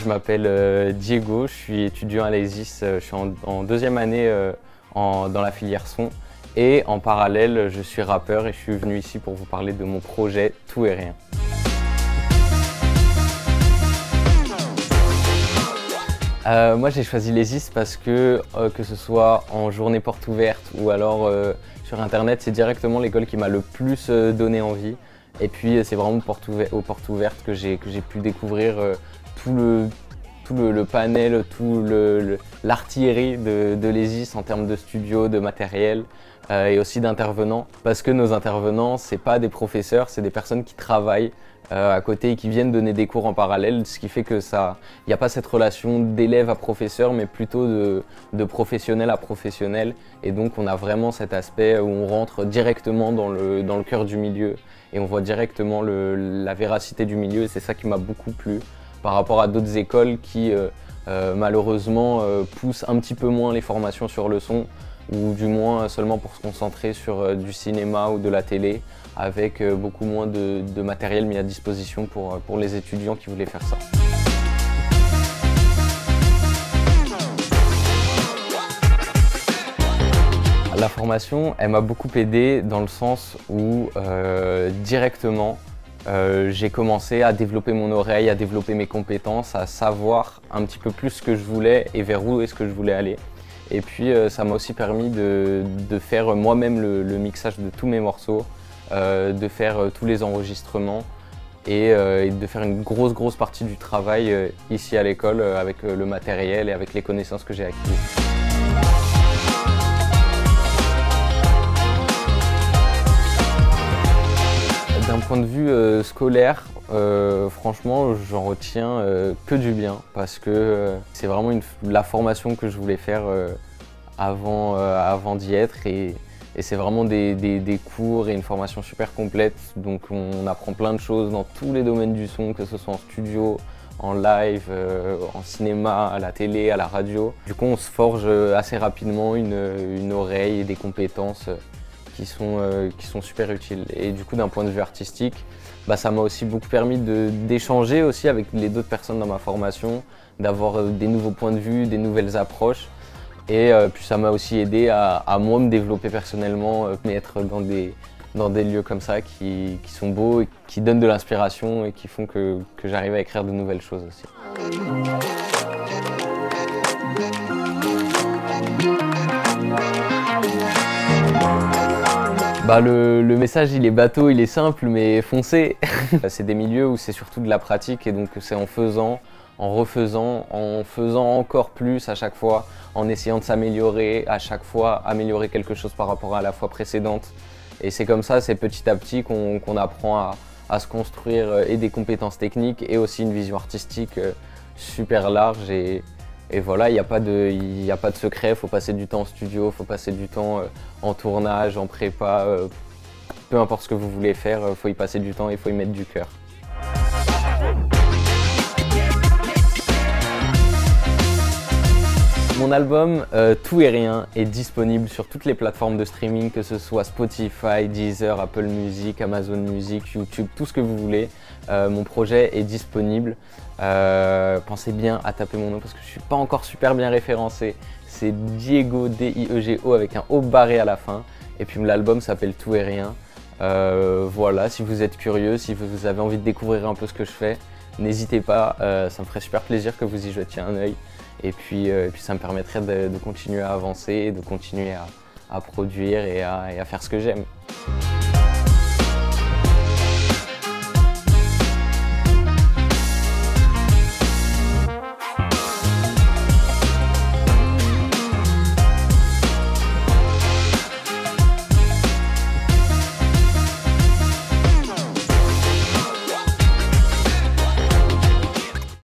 je m'appelle Diego, je suis étudiant à l'ESIS, je suis en deuxième année dans la filière son. Et en parallèle, je suis rappeur et je suis venu ici pour vous parler de mon projet Tout et Rien. Moi j'ai choisi l'ESIS parce que ce soit en journée porte ouverte ou alors sur internet, c'est directement l'école qui m'a le plus donné envie. Et puis c'est vraiment aux portes ouvertes que j'ai pu découvrir tout le panel, l'artillerie de l'ESIS en termes de studio, de matériel et aussi d'intervenants. Parce que nos intervenants, c'est pas des professeurs, c'est des personnes qui travaillent à côté et qui viennent donner des cours en parallèle, ce qui fait que il n'y a pas cette relation d'élève à professeur, mais plutôt de professionnel à professionnel. Et donc on a vraiment cet aspect où on rentre directement dans le cœur du milieu et on voit directement la véracité du milieu, et c'est ça qui m'a beaucoup plu par rapport à d'autres écoles qui malheureusement poussent un petit peu moins les formations sur le son, ou du moins seulement pour se concentrer sur du cinéma ou de la télé, avec beaucoup moins de matériel mis à disposition pour les étudiants qui voulaient faire ça. La formation, elle m'a beaucoup aidé dans le sens où directement j'ai commencé à développer mon oreille, à développer mes compétences, à savoir un petit peu plus ce que je voulais et vers où est-ce que je voulais aller. Et puis ça m'a aussi permis de faire moi-même le mixage de tous mes morceaux, de faire tous les enregistrements et de faire une grosse partie du travail ici à l'école avec le matériel et avec les connaissances que j'ai acquises. D'un point de vue scolaire, franchement, j'en retiens que du bien parce que c'est vraiment la formation que je voulais faire avant d'y être, et c'est vraiment des cours et une formation super complète. Donc on apprend plein de choses dans tous les domaines du son, que ce soit en studio, en live, en cinéma, à la télé, à la radio. Du coup, on se forge assez rapidement une oreille et des compétences qui sont super utiles. Et du coup, d'un point de vue artistique, ça m'a aussi beaucoup permis d'échanger aussi avec les autres personnes dans ma formation, d'avoir des nouveaux points de vue, des nouvelles approches. Et puis ça m'a aussi aidé à moi me développer personnellement, mais être dans des lieux comme ça qui sont beaux et qui donnent de l'inspiration et qui font que j'arrive à écrire de nouvelles choses aussi. Le message, il est bateau, il est simple, mais foncez. C'est des milieux où c'est surtout de la pratique, et donc c'est en faisant, en refaisant, en faisant encore plus à chaque fois, en essayant de s'améliorer, à chaque fois améliorer quelque chose par rapport à la fois précédente. Et c'est comme ça, c'est petit à petit qu'on apprend à se construire et des compétences techniques et aussi une vision artistique super large. Et voilà, il n'y a pas de secret, il faut passer du temps en studio, il faut passer du temps en tournage, en prépa, peu importe ce que vous voulez faire, il faut y passer du temps et il faut y mettre du cœur. Mon album Tout et Rien est disponible sur toutes les plateformes de streaming, que ce soit Spotify, Deezer, Apple Music, Amazon Music, YouTube, tout ce que vous voulez. Mon projet est disponible. Pensez bien à taper mon nom parce que je ne suis pas encore super bien référencé. C'est Diego, D-I-E-G-O avec un O barré à la fin. Et puis l'album s'appelle Tout et Rien. Voilà, si vous êtes curieux, si vous avez envie de découvrir un peu ce que je fais, n'hésitez pas, ça me ferait super plaisir que vous y jetiez un œil. Et puis ça me permettrait de continuer à avancer, de continuer à produire et à faire ce que j'aime.